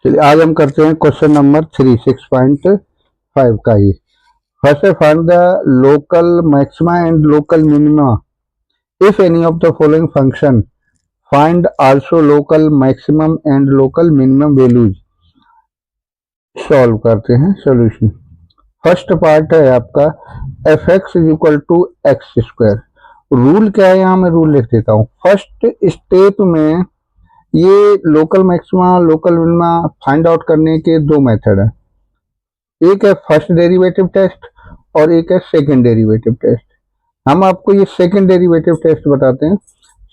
चलिए आज हम करते हैं क्वेश्चन नंबर 6.5 का ही। First find the local maxima and local minima if any of the following function find also local maximum and local minimum values. Solve करते हैं सॉल्यूशन। फर्स्ट पार्ट है आपका f x is equal to x square. Rule क्या है, यहाँ मैं rule लिख देता हूँ। फर्स्ट स्टेप में ये local maxima local minima find out करने के दो मेथड है। एक है फर्स्ट डेरिवेटिव टेस्ट और एक है सेकंड डेरिवेटिव टेस्ट। हम आपको ये सेकंड डेरिवेटिव टेस्ट बताते हैं।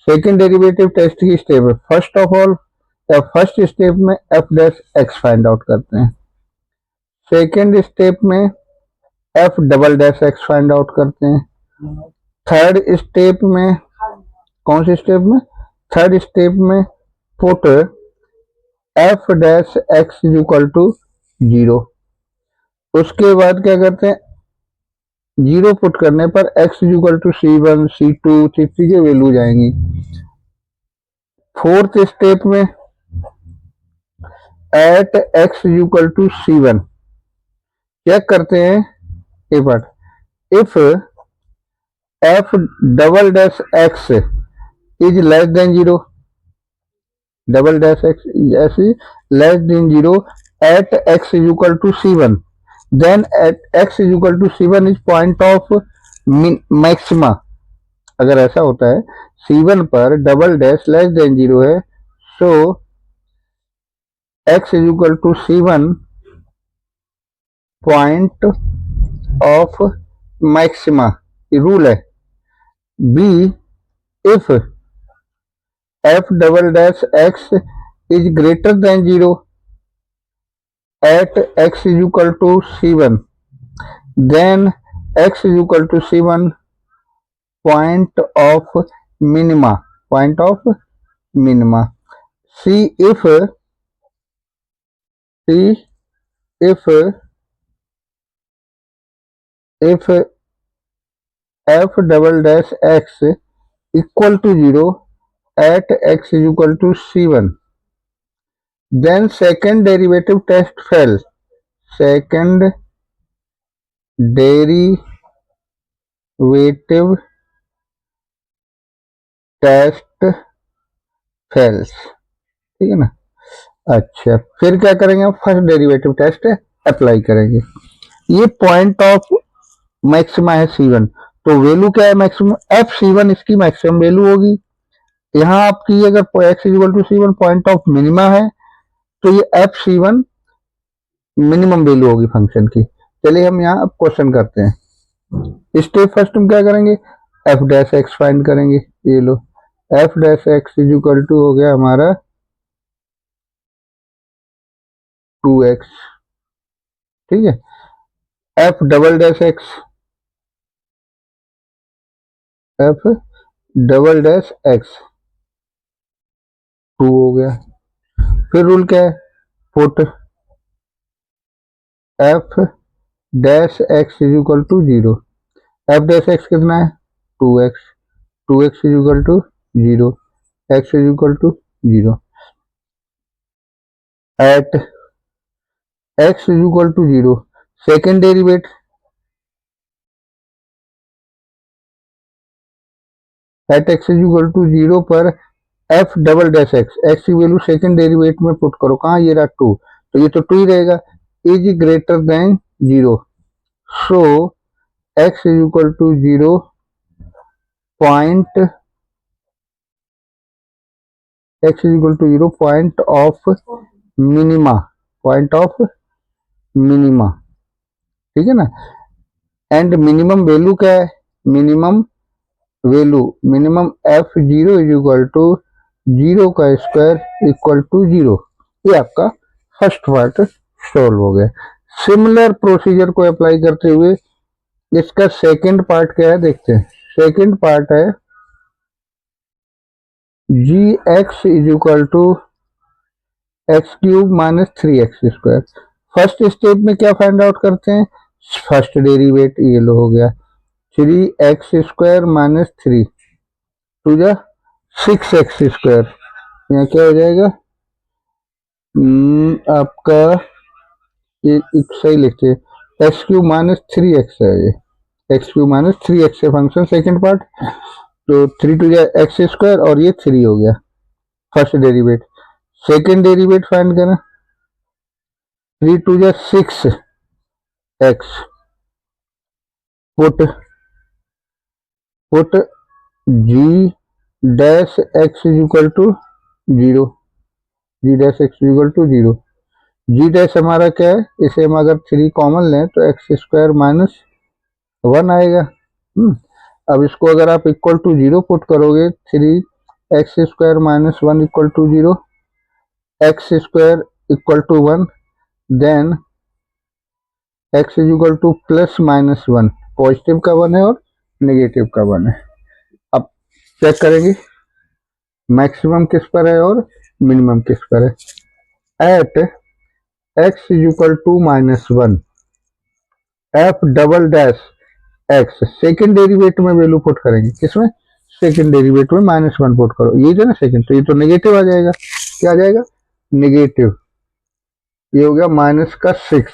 सेकंड डेरिवेटिव टेस्ट की स्टेप है, फर्स्ट ऑफ ऑल या फर्स्ट स्टेप में F dash X find out करते हैं। सेकंड स्टेप में F double dash X find out करते हैं। थर्ड स्टेप में कौन से स्टेप में, थर्ड स्टेप में put F dash x is equal to 0। उसके बाद क्या करते हैं, 0 पुट करने पर x is equal to C1 C2 C3 के वैल्यू जाएंगी। फोर्थ स्टेप में at x is equal to C1 check करते हैं ये part, if f double dash x is less than 0, double dash x less than 0 at x is equal to C1, then at x is equal to C1 is point of maxima. अगर ऐसा होता है C1 पर double dash less than 0 है, so x is equal to C1 point of maxima, ये rule है। B if f double dash x is greater than 0 at x is equal to C1, then x is equal to C1 point of minima, point of minima. C if f double dash x equal to 0 at x is equal to C1, then second derivative test fail, second derivative test fails, ठीक है ना। अच्छा फिर क्या करेंगे, हम first derivative test apply करेंगे। ये पॉइंट ऑफ मैक्सिमा है C1, तो वैल्यू क्या है मैक्सिमम, एफ C1 इसकी मैक्सिमम वैल्यू होगी। यहाँ आपकी अगर x is equal to C1 point of minima है तो ये एफ C1 मिनिमम वैल्यू होगी फंक्शन की। चलिए हम यहाँ अब क्वेश्चन करते हैं। स्टेप फर्स्ट हम क्या करेंगे, एफ डैश एक्स फाइंड करेंगे। ये लो f dash x is equal to हो गया हमारा 2x, ठीक है। F double dash x, f double dash x 2 हो गया। फिर रूल क्या है, put F dash x is equal to 0, f dash x कितना है 2x, 2x is equal to 0, x is equal to 0 at x is equal to 0। Second derivate at x is equal to 0 पर f double dash x की value second derivative में put करो, कहाँ ये रहा 2, तो ये तो 2 ही रहेगा, is greater than 0, so x is equal to 0 point, x is equal to 0 point of minima, point of minima, ठीक है ना। एंड मिनिमम वैल्यू क्या है, minimum value minimum f0 is equal to 0 का स्क्वायर इक्वल टू 0। ये आपका first part solve हो गया। सिमिलर प्रोसीजर को अप्लाई करते हुए इसका सेकंड पार्ट क्या है देखते हैं। सेकंड पार्ट है gx is equal to X cube minus 3x square. First step में क्या फाइंड आउट करते हैं, फर्स्ट डेरिवेट, ये लो हो गया 3x स्क्वायर माइनस 3 टू जा 6x स्क्वायर, यहाँ क्या हो जाएगा आपका ये सही लिखते हैं, X cube minus three X है ये, X cube minus three X है फंक्शन सेकेंड पार्ट। तो थ्री टू जा एक्स स्क्वायर और ये थ्री हो गया first derivate. Second derivate find करना, थ्री टू जा six X, put put G dash x is equal to zero, G dash x is equal to zero. G dash हमारा क्या है, इसे हम अगर थ्री कॉमन लें तो एक्स स्क्वायर माइनस वन आएगा। अब इसको अगर आप इक्वल टू जीरो पुट करोगे, three X square minus one equal to zero, X square equal to one, then X is equal to plus minus one, positive का one है और negative का वन है। अब चेक करेंगे मैक्सिमम किस पर है और मिनिमम किस पर है। At x is equal to minus one, F double dash X, second derivative में वैल्यू पुट करेंगे, किसमें, सेकेंड डेरिवेटिव में माइनस वन पुट करो, ये जो ना सेकेंड, तो ये तो नेगेटिव आ जाएगा, क्या आ जाएगा, नेगेटिव। ये हो गया माइनस का six,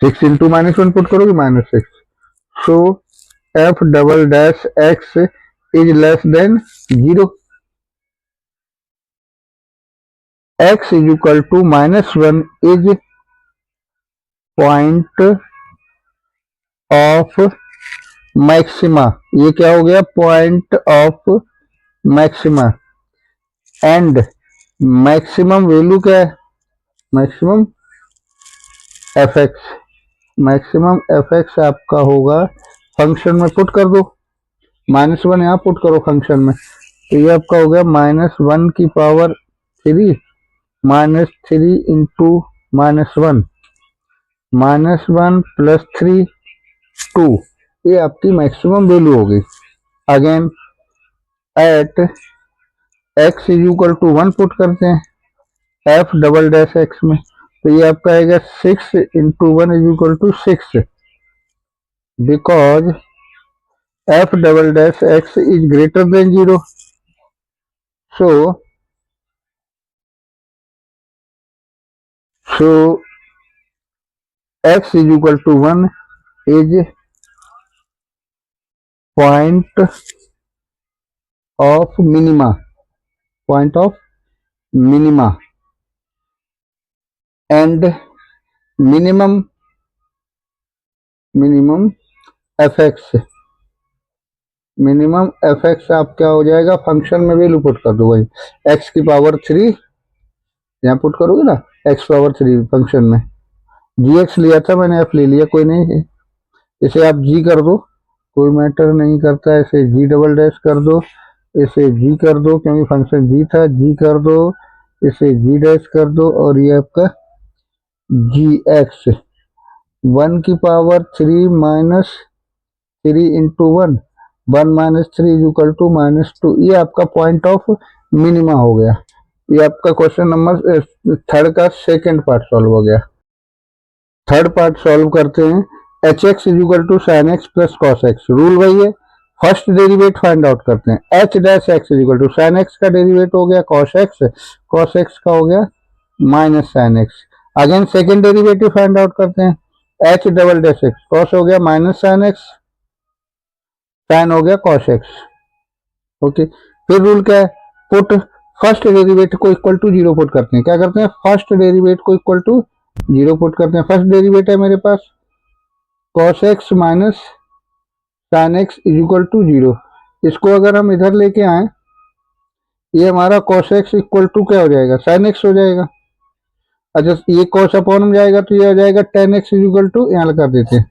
six into minus one put करोगे minus six, so f double dash x is less than zero, x is equal to minus one is point of maxima, ये क्या हो गया, point of maxima, and maximum value क्या है, maximum f x, maximum f x आपका होगा, function में put कर दो, माइनस वन यहाँ पुट करो फंक्शन में, तो ये आपका हो गया माइनस वन की power three, minus three into minus one plus three two, ये आपकी मैक्सिमम वैल्यू हो गई। Again at x is equal to one put करते हैं एफ डबल डैश एक्स में, तो ये आपका आएगा six into one is equal to six, because F double dash x is greater than zero, so x is equal to one is point of minima, point of minima, and minimum F X, minimum F X आप क्या हो जाएगा, function में value put कर दो, वही x की power three यहाँ पुट करोगे ना, एक्स पावर थ्री फंक्शन में, जी एक्स लिया था मैंने, एफ ले लिया, कोई नहीं है, इसे आप जी कर दो, कोई मैटर नहीं करता, इसे जी डबल डैश कर दो, इसे जी कर दो क्योंकि फंक्शन जी था, जी कर दो, इसे जी डैश कर दो, और ये आपका जी एक्स वन की power three minus three into one, one minus three is equal to minus two, ये आपका पॉइंट ऑफ मिनिमा हो गया। ये आपका क्वेश्चन नंबर थर्ड का सेकेंड पार्ट सॉल्व हो गया। थर्ड पार्ट सॉल्व करते हैं, H X is equal to sine X plus cos X, rule वही है, फर्स्ट डेरिवेट फाइंड आउट करते हैं, H dash x is equal to sine x का डेरिवेट हो गया कॉस एक्स का हो गया minus sine x, again second derivative find out करते हैं, H double dash x, cos हो गया माइनस साइन एक्स, साइन हो गया कॉस एक्स, ओके। फिर रूल क्या है, पुट फर्स्ट डेरिवेटिव को इक्वल टू जीरो पुट करते हैं, क्या करते हैं, फर्स्ट डेरिवेटिव को इक्वल टू जीरो पुट करते हैं, फर्स्ट डेरिवेटिव है मेरे पास cos x minus sine X is equal to zero, इसको अगर हम इधर लेके आए, ये हमारा कॉस एक्स इक्वल टू क्या हो जाएगा, साइन एक्स हो जाएगा, अच्छा ये कॉस अपॉन में जाएगा तो ये आ जाएगा tan x is equal to, यहाँ लगा देते हैं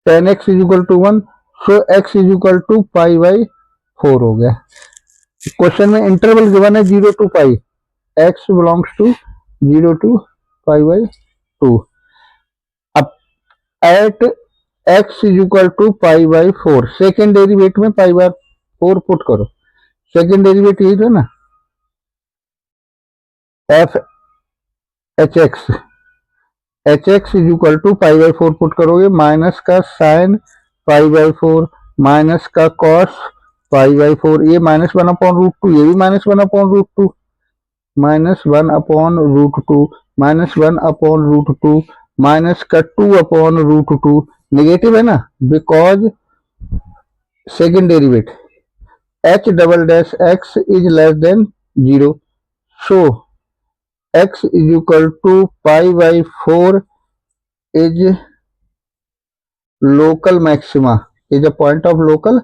tan x is equal to one, so x is equal to pi by four हो गया। क्वेश्चन में इंटरवल गिवन है zero to pi, x belongs to zero to pi by two, अब at x is equal to pi by four, second derivative में pi by four put करो, second derivative यही था ना, f h x, H X is equal to pi by four put करोगे, minus का sine pi by four minus का cos pi by four, ये -1/√2, ये भी -1/√2, -1/√2, -1/√2, माइनस का 2/√2, नेगेटिव है ना, because second derivative h double dash x is less than 0, so x is equal to पाई/4 is local maxima, is a point of local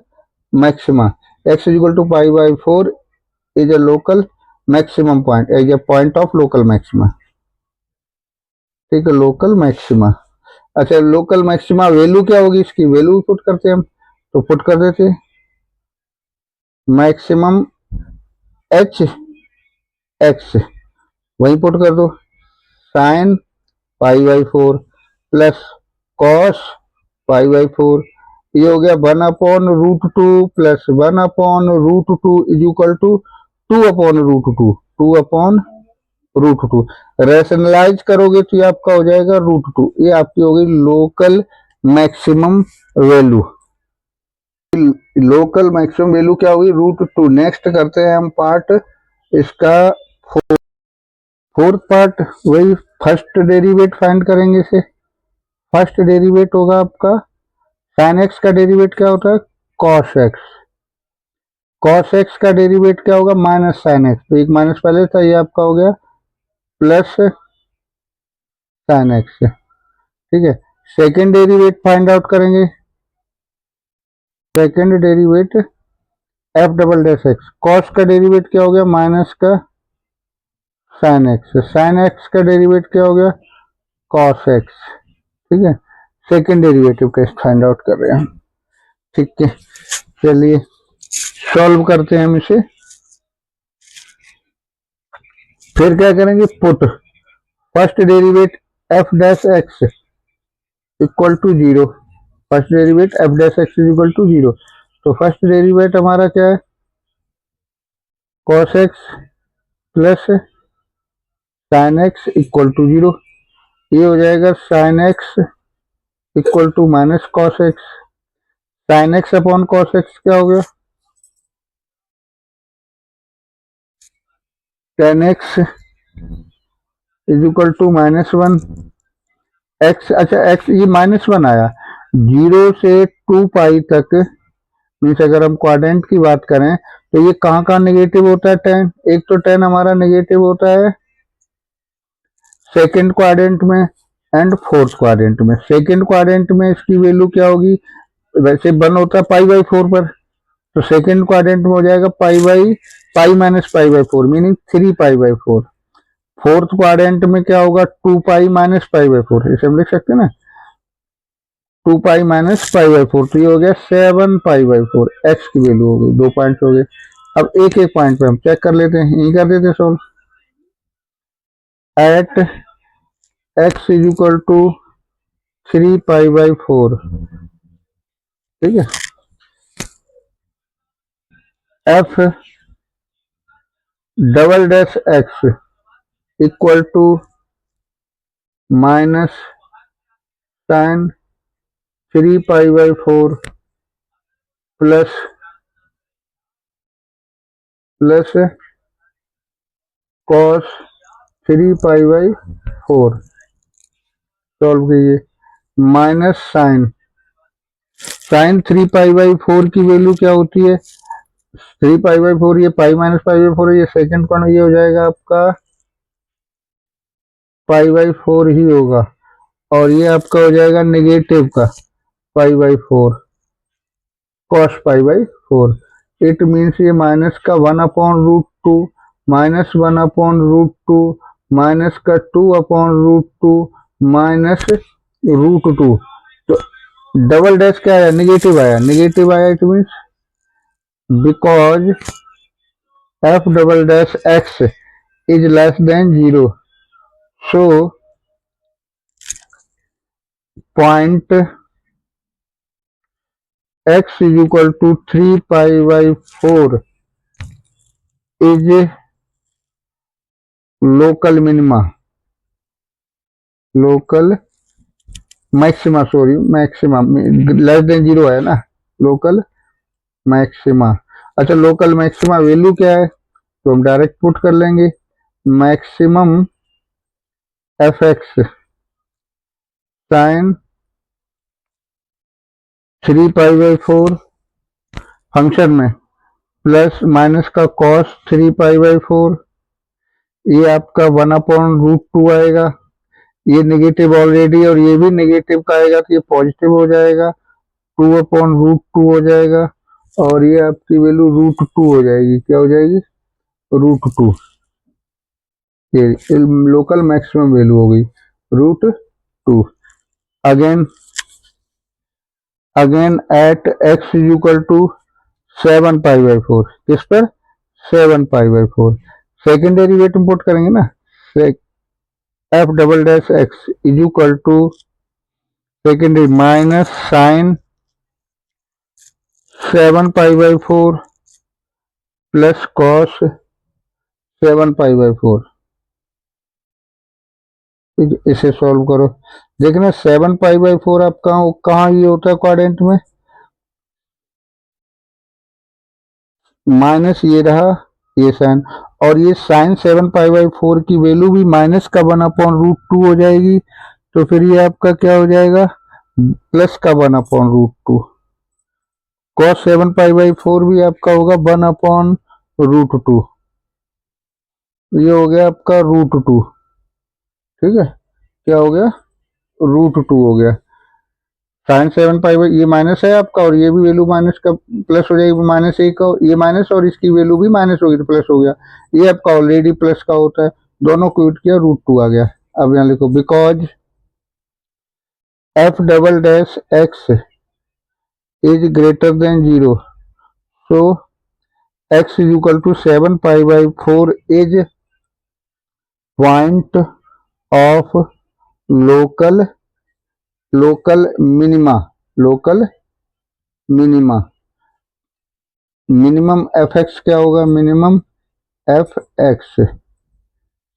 maxima. X is equal to pi/4 is a local maximum point, is a point of local maxima. ठीक है, local maxima. अच्छा, local maxima value क्या होगी, इसकी value put करते हैं हम, तो पुट कर देते मैक्सिमम एच एक्स, वही पुट कर दो, sine pi by four plus cos pi by four, ये हो गया 1/√2 plus 1/√2 is equal to 2/√2, 2/√2। Rationalise करोगे तो ये आपका हो जाएगा √2, ये आपकी हो गई local maximum value. Local maximum value क्या होगी, √2। नेक्स्ट करते हैं हम पार्ट इसका फोर्थ पार्ट, वही फर्स्ट डेरिवेट फाइंड करेंगे इसे। फर्स्ट डेरिवेट होगा आपका साइन एक्स का डेरिवेट क्या होता है, कॉस एक्स। कॉस एक्स का डेरिवेट क्या होगा, माइनस साइन एक्स, तो एक माइनस पहले था, ये आपका हो गया प्लस साइन एक्स। ठीक है, सेकेंड डेरिवेट फाइंड आउट करेंगे। Second derivative F double dash x, cos का डेरिवेट क्या हो गया, माइनस का साइन एक्स, साइन एक्स का डेरिवेट क्या हो गया, कॉस एक्स। ठीक है, सेकेंड डेरिवेटिव का फाइंड आउट कर रहे हैं। ठीक है, चलिए सॉल्व करते हैं हम इसे। फिर क्या करेंगे, put first derivate F dash x equal to 0, first derivate F dash x is equal to 0, तो फर्स्ट डेरिवेट हमारा क्या है, cos X plus sine X equal to 0, ये हो जाएगा sine X equal to minus cos X, sine X upon cos X क्या हो गया, tan x is equal to -1 x। अच्छा, x ये -1 आया, 0 से 2 पाई तक, मीन्स अगर हम क्वाड्रेंट की बात करें तो ये कहाँ कहाँ नेगेटिव होता है tan, एक तो tan हमारा नेगेटिव होता है सेकेंड क्वाड्रेंट में एंड फोर्थ क्वाड्रेंट में। सेकेंड क्वाड्रेंट में इसकी वैल्यू क्या होगी, वैसे 1 होता है पाई/4 पर, तो सेकेंड क्वाड्रेंट में हो जाएगा पाई माइनस पाई/4, मीनिंग 3 पाई/4। फोर्थ क्वाड्रेंट में क्या होगा, 2 पाई माइनस पाई/4, इसे हम लिख सकते हैं ना, 2 पाई माइनस पाई/4, तो ये हो गया 7 पाई/4, एक्स की वैल्यू हो गई। 2 पॉइंट हो गए। अब एक एक पॉइंट पे हम चेक कर लेते हैं, यही कर देते हैं solve. At x is equal to 3 पाई/4, ठीक है, f double dash x equal to minus sine 3 पाई/4 प्लस कॉस 3 पाई/4, सॉल्व कीजिए। माइनस साइन 3 पाई/4 की वैल्यू क्या होती है, 3 पाई/4, ये पाई माइनस पाई/4 है, ये सेकेंड पॉइंट, ये हो जाएगा आपका पाई/4 ही होगा, और ये आपका हो जाएगा नेगेटिव का पाई/4, कॉस पाई/4। इट मीन्स ये माइनस का 1/√2, -1/√2, माइनस का 2/√2, माइनस √2, तो डबल डैश क्या आया, नेगेटिव आया, नेगेटिव आया, it means because F double dash x is less than 0, so point x is equal to 3 पाई/4 is local minima, local maxima, sorry maxima, less than 0 है ना, local maxima. अच्छा, local maxima value क्या है, तो हम direct put कर लेंगे maximum f x sine 3π/4 function में प्लस माइनस का कॉस 3π/4, ये आपका 1/√2 आएगा। ये नेगेटिव ऑलरेडी और ये भी नेगेटिव का आएगा तो ये पॉजिटिव हो जाएगा, 2/√2 हो जाएगा और ये आपकी वैल्यू √2 हो जाएगी। क्या हो जाएगी, √2। ये लोकल मैक्सिमम वैल्यू हो गई √2। Again at x is equal to 7π/4, किस पर 7π/4, सेकेंड डेरिवेटिव पुट करेंगे ना, f double dash x is equal to secondary minus sine 7π/4 plus cos 7π/4। इसे सॉल्व करो, देखना 7π/4 आप कहाँ ये होता है क्वाड्रेंट में, माइनस ये रहा ये साइन, और ये साइन 7π/4 की वैल्यू भी माइनस का 1/√2 हो जाएगी, तो फिर ये आपका क्या हो जाएगा, प्लस का 1/√2। कॉस 7π/4 भी आपका होगा 1/√2, ये हो गया आपका √2। ठीक है, क्या हो गया, √2 हो गया। साइन 7π ये माइनस है आपका और ये भी वैल्यू माइनस का प्लस हो जाएगी, -1 ये माइनस और इसकी वैल्यू भी माइनस होगी तो प्लस हो गया। ये आपका ऑलरेडी प्लस का होता है, दोनों को यूट किया √2 आ गया। अब यहाँ लिखो because F double dash x is greater than 0, so x is equal to 7π/4 is point of local minima, minimum F x क्या होगा, मिनिमम एफ एक्स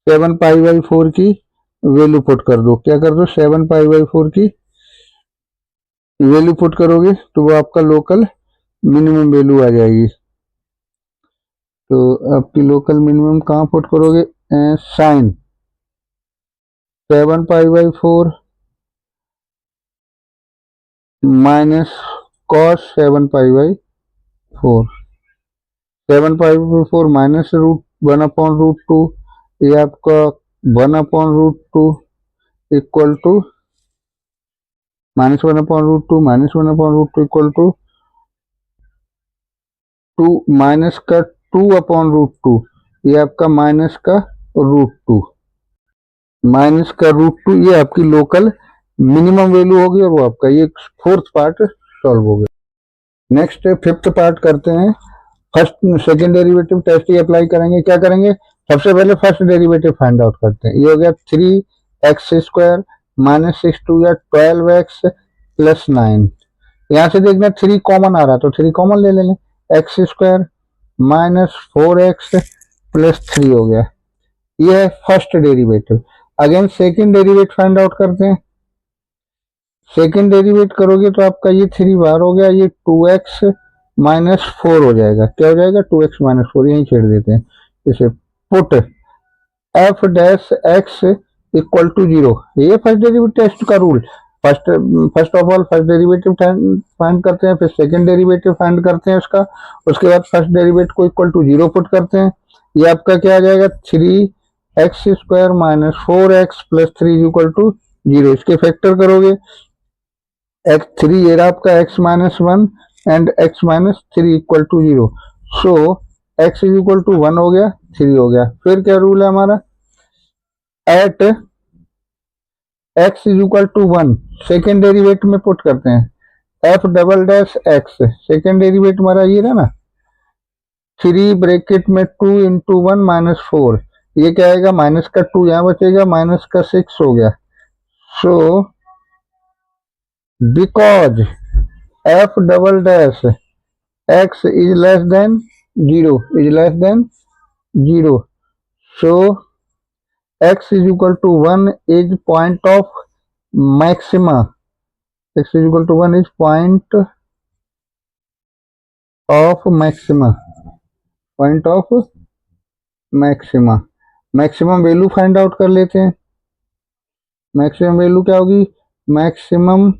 7π/4 की वैल्यू पुट कर दो। क्या कर दो, 7π/4 की वैल्यू पुट करोगे तो वो आपका लोकल मिनिमम वैल्यू आ जाएगी। तो आपकी लोकल मिनिमम कहाँ पुट करोगे, साइन 7π/4 माइनस कॉस 7π/4, 7π/4 माइनस √1/√2, ये आपका 1/√2 equal to -1/√2 equal to 2 minus का 2/√2, ये आपका माइनस का √2, ये आपकी लोकल मिनिमम वैल्यू होगी और वो आपका ये फोर्थ पार्ट सॉल्व हो गया। नेक्स्ट फिफ्थ पार्ट करते हैं। फर्स्ट सेकेंड डेरिवेटिव टेस्ट ही अप्लाई करेंगे। क्या करेंगे, सबसे पहले फर्स्ट डेरिवेटिव फाइंड आउट करते हैं। ये हो गया 3x² - 6 या 12x + 9। यहाँ से देखना 3 कॉमन आ रहा तो 3 कॉमन ले लेंगे, x² - 4x + 3 हो गया। ये है first derivative. Again second derivative find out करते हैं। सेकेंड डेरिवेट करोगे तो आपका ये 3 बार हो गया, ये 2x - 4 हो जाएगा। क्या हो जाएगा, 2x - 4, यहीं छेड़ देते हैं इसे। Put F dash x equal to 0, ये फर्स्ट डेरिवेटिव टेस्ट का rule. First of all first derivative find करते हैं, फिर सेकंड डेरिवेटिव फाइंड करते हैं उसका, उसके बाद फर्स्ट डेरिवेटिव को इक्वल टू 0 पुट करते हैं। ये आपका क्या आ जाएगा, 3x² - 4x + 3 इक्वल टू 0। इसके फैक्टर करोगे, x3 ये रहा आपका x - 1 and x - 3 equal to 0, so x is equal to 1 हो गया, 3 हो गया। फिर क्या रूल है हमारा, at x is equal to 1 second derivative में पुट करते हैं, F double dash X second derivative हमारा ये रहा ना, 3 ब्रैकेट में 2 × 1 - 4, ये क्या आएगा, माइनस का 2 यहाँ बचेगा, माइनस का 6 हो गया। So because F double dash x is less than 0, so x is equal to 1 is point of maxima, x is equal to 1 is point of maxima। Point of maxima. Maximum value find out कर लेते हैं। Maximum value क्या होगी? Maximum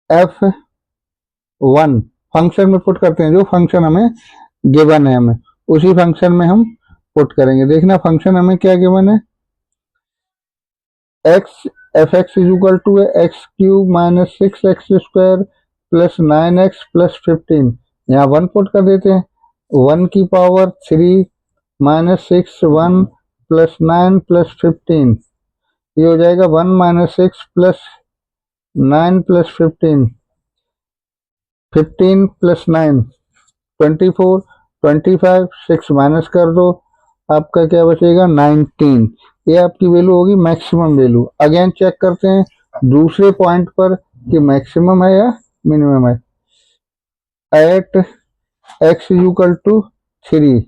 F1 function में put करते हैं, जो function हमें गिवन है, हमें उसी फंक्शन में हम पुट करेंगे। देखना फंक्शन हमें क्या गिवन है, X F x is equal to X cube minus 6x² plus 9x plus 15। यहाँ 1 पुट कर देते हैं, 1 की पावर 3 माइनस 6 1 प्लस 9 प्लस 15, ये हो जाएगा 1 minus 6 plus 9 plus 15, 15 plus 9 24, 25, 6 minus कर दो, आपका क्या बचेगा 19। ये आपकी वैल्यू होगी मैक्सिमम वैल्यू। अगेन चेक करते हैं दूसरे पॉइंट पर कि मैक्सिमम है या मिनिमम है। At x is equal to 3,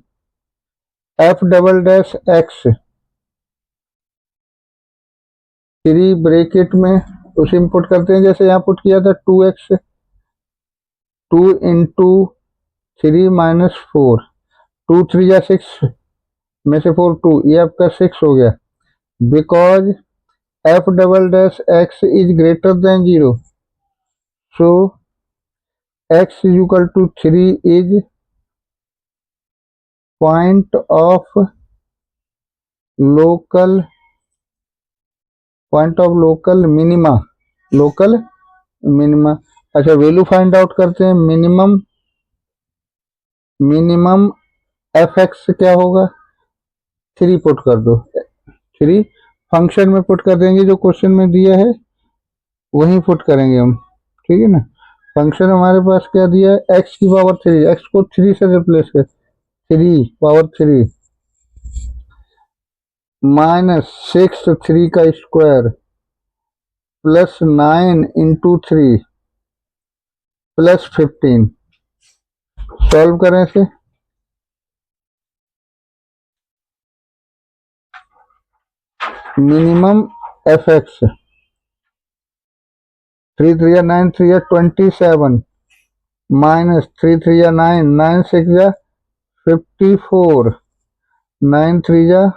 F double dash X 3 bracket में उसे इनपुट करते हैं जैसे यहाँ पुट किया था 2x, 2 इंटू 3 माइनस 4, 2 3 या 6 में से 4 2, ये आपका 6 हो गया। Because F double dash x is greater than 0, so x is equal to 3 is point of local minima, local minima. अच्छा वैल्यू फाइंड आउट करते हैं। मिनिमम एफ एक्स क्या होगा, 3 पुट कर दो, 3 फंक्शन में पुट कर देंगे, जो क्वेश्चन में दिया है वही पुट करेंगे हम, ठीक है ना। फंक्शन हमारे पास क्या दिया है, एक्स की पावर 3, एक्स को 3 से रिप्लेस कर, 3 पावर 3 माइनस 6 3 का square plus 9 into 3 plus 15। Solve करें इसे, minimum F x 3 3 9 3 27 minus 3 3 9 9 6 54, 9 3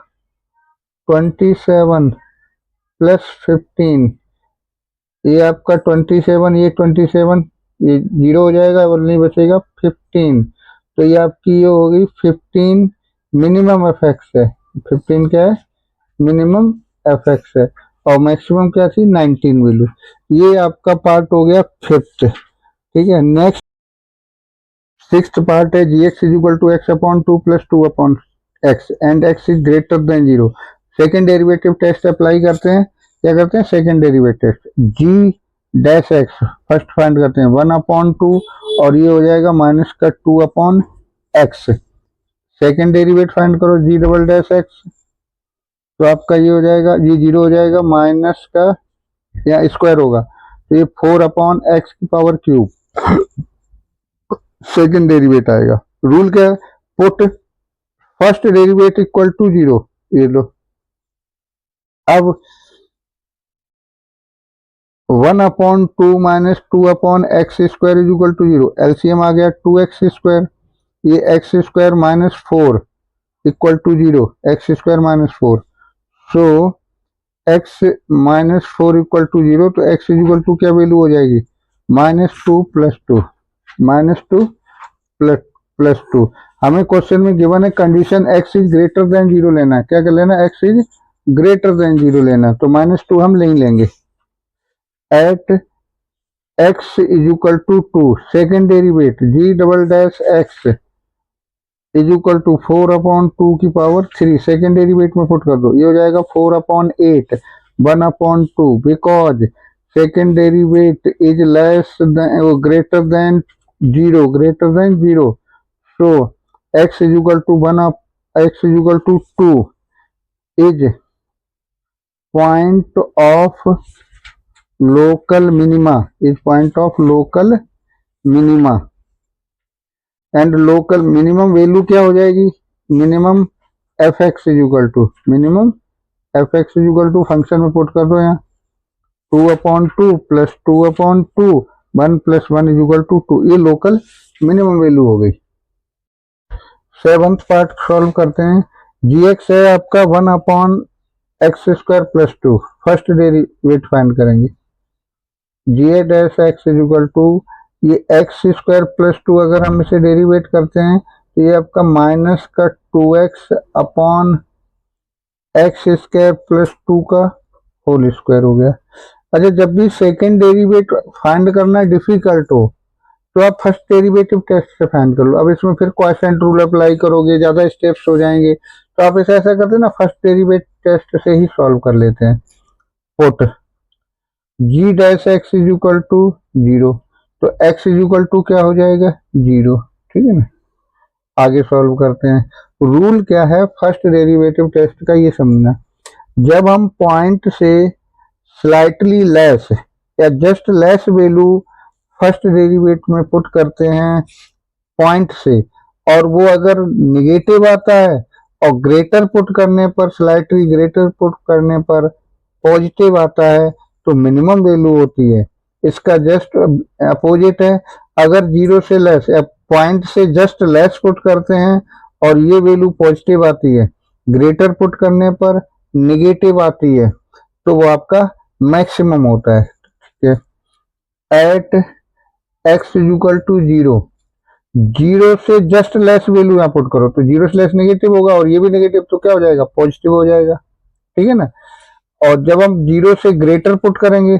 27 plus 15, ये आपका 27, ये 27, ये 0 हो जाएगा और नहीं बचेगा 15। तो ये आपकी ये होगी 15 मिनिमम एफ एक्स है। 15 क्या है, मिनिमम एफ एक्स है, और मैक्सिमम क्या थी 19 वैल्यू। ये आपका पार्ट हो गया फिफ्थ, ठीक है। नेक्स्ट सिक्स्थ पार्ट है g x is equal to x upon 2 plus 2 upon x and x is greater than 0। Second derivative test apply करते हैं। क्या करते हैं, second derivative g dash x first find करते हैं 1 अपॉन 2, और ये हो जाएगा माइनस का 2 upon x. Second derivative find करो जी डबल डैश एक्स, तो आपका ये हो जाएगा, ये 0 हो जाएगा, माइनस का या स्क्वायर होगा, तो ये 4 अपॉन एक्स की पावर क्यूब सेकेंड डेरिवेटिव आएगा। रूल क्या है, put first derivative equal to 0, ये लो। अब 1 upon 2 minus 2 upon x square is equal to 0, LCM आ गया 2x स्क्वायर, ये x square minus 4 equal to 0, x square minus 4, so x minus 4 equal to 0, तो एक्स इज इक्वल टू क्या वैल्यू हो जाएगी, -2 + 2, -2 प्लस 2। हमें क्वेश्चन में गिवन है condition x is greater than 0 लेना है। क्या कर लेना, एक्स इज ग्रेटर देन 0 लेना, तो -2 हम नहीं लेंगे। At x is equal to 2, second derivative G double dash x is equal to 4 upon 2 की पावर 3, सेकेंड डेरिवेटिव में पुट कर दो, ये हो जाएगा 4 upon 8 1 upon 2, because second derivative is less than greater than 0, so x is equal to 1 of x is equal to 2 is point of local minima, and local minimum value क्या हो जाएगी, minimum fx is equal to function में put कर दो, यहाँ 2 upon 2 plus 2 upon 2 1 + 1 = 2, ये local minimum value हो गई। सेवंथ पार्ट सॉल्व करते हैं। जी एक्स है आपका 1/x² + 2, फर्स्ट डेरिवेटिव फाइंड करेंगे। G a dash x is equal to, ये x² + 2 अगर हम इसे डेरिवेट करते हैं तो ये आपका -2x/x² + 2 का होल स्क्वायर हो गया। अच्छा, जब भी सेकेंड डेरिवेटिव फाइंड करना डिफिकल्ट हो तो आप फर्स्ट डेरिवेटिव टेस्ट से फाइंड कर लो। अब इसमें फिर क्वोशिएंट रूल अप्लाई करोगे, ज्यादा स्टेप्स हो जाएंगे, तो आप इसे ऐसा करते हैं ना, फर्स्ट डेरिवेटिव टेस्ट से ही सॉल्व कर लेते हैं। Put G dash x is equal to 0, तो x इज इक्वल टू क्या हो जाएगा 0, ठीक है ना। आगे सॉल्व करते हैं। रूल क्या है फर्स्ट डेरिवेटिव टेस्ट का, ये समझना। जब हम पॉइंट से स्लाइटली लेस या just less value first derivative में पुट करते हैं पॉइंट से, और वो अगर निगेटिव आता है और ग्रेटर पुट करने पर, स्लाइटली ग्रेटर पुट करने पर पॉजिटिव आता है, तो मिनिमम वैल्यू होती है। इसका जस्ट अपोजिट है, अगर 0 से लेस या पॉइंट से जस्ट लेस पुट करते हैं और ये वैल्यू पॉजिटिव आती है, ग्रेटर पुट करने पर निगेटिव आती है, तो वो आपका मैक्सिमम होता है, ठीक है। At x is equal to 0, 0 से जस्ट लेस वैल्यू यहाँ पुट करो तो 0 से लेस नेगेटिव होगा, और ये भी नेगेटिव, तो क्या हो जाएगा पॉजिटिव हो जाएगा, ठीक है ना। और जब हम 0 से ग्रेटर पुट करेंगे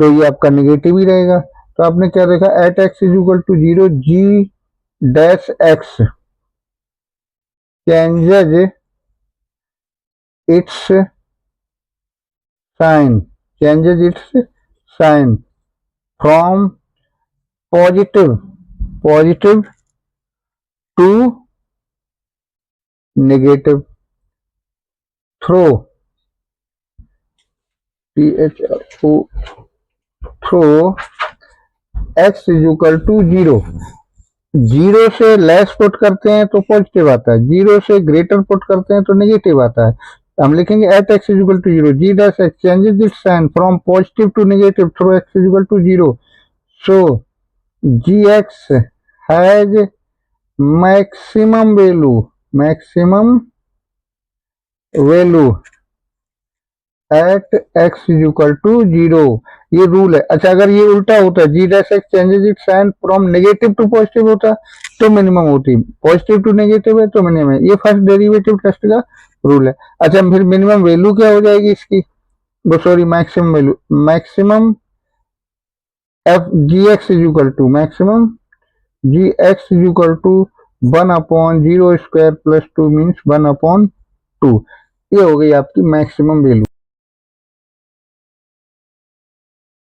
तो ये आपका नेगेटिव ही रहेगा। तो आपने क्या देखा, at x is equal to 0, ji dash X changes its sign, from positive to negative through X is equal to 0। 0 से लेस पुट करते हैं तो पॉजिटिव आता है, 0 से ग्रेटर पुट करते हैं तो नेगेटिव आता है। हम लिखेंगे at x is equal to 0, ji dash x changes its sign from positive to negative through x is equal to 0। So g x has maximum value at x is equal to 0। ये rule है। अच्छा, अगर ये उल्टा होता, g dash x changes its sign from negative to positive होता तो minimum होती, पॉजिटिव टू नेगेटिव है तो मिनिमम है। ये फर्स्ट डेरिवेटिव टेस्ट का रूल है। अच्छा, फिर मिनिमम वैल्यू क्या हो जाएगी इसकी, वो sorry maximum value, maximum F G x is equal to, maximum G x is equal to 1/0² + 2 means 1/2। ये हो गई आपकी मैक्सिमम वैल्यू।